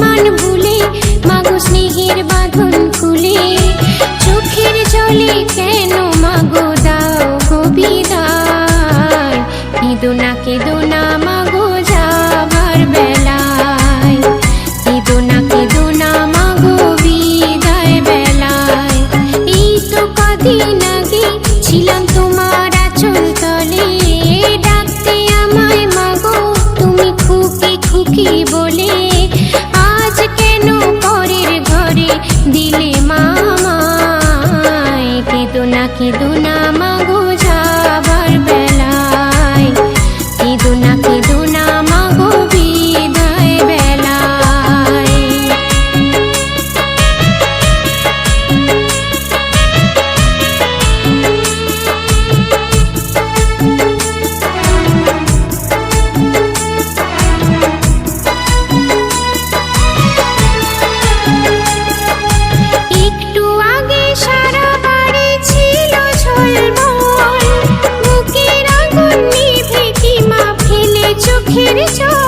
অভিমান ভুলে মাগো স্নেহের বাঁধন খুলে চোখের জলে কেন মাগো দাও গো বিদায়। কেঁদো না মাগো যাবার বেলায়, কেঁদো না মাগো বিদায় বেলায়। এই তো কদিন আগে ছিলাম তোমার আঁচল তলে, ডাকতে আমায় মাগো তুমি খুকি খুকি বলে। আজ কেন পরের ঘরে দিলে মামায়। কেঁদো না মাগো যাবার বেলায়, কেঁদো না মাগো বিদায় বেলায়। একটু আগে সারা বাড়ি ছিল ঝলমল, বুকের আগুন নিভে কি মা ফেলে চোখের জল।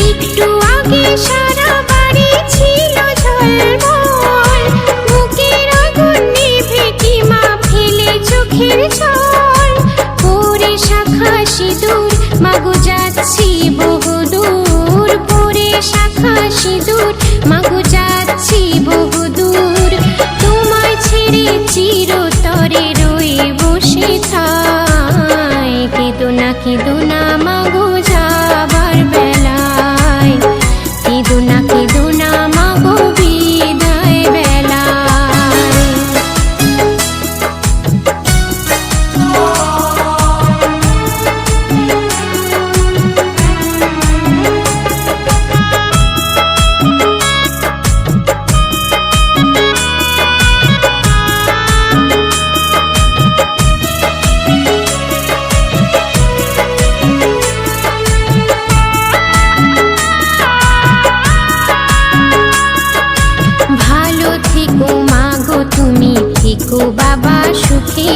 একটু আগে সারা বাড়ি ছিল ঝলমল, বুকের আগুন নিভে কি মা ফেলে চোখের জল। পরে শাখা সিঁদুর মাগো যাচ্ছি বহুদূর, পরে শাখা সিঁদুর মাগো যাচ্ছি বহুদূর। তোমায় ছেড়ে চিরতরে রয়ে বসে থাই। কেঁদো না মাগো যাবার বেলায়, কেঁদো না মাগো বিদায় বেলায়। ভালো থেকো মাগো তুমি, থেকো বাবা সুখে।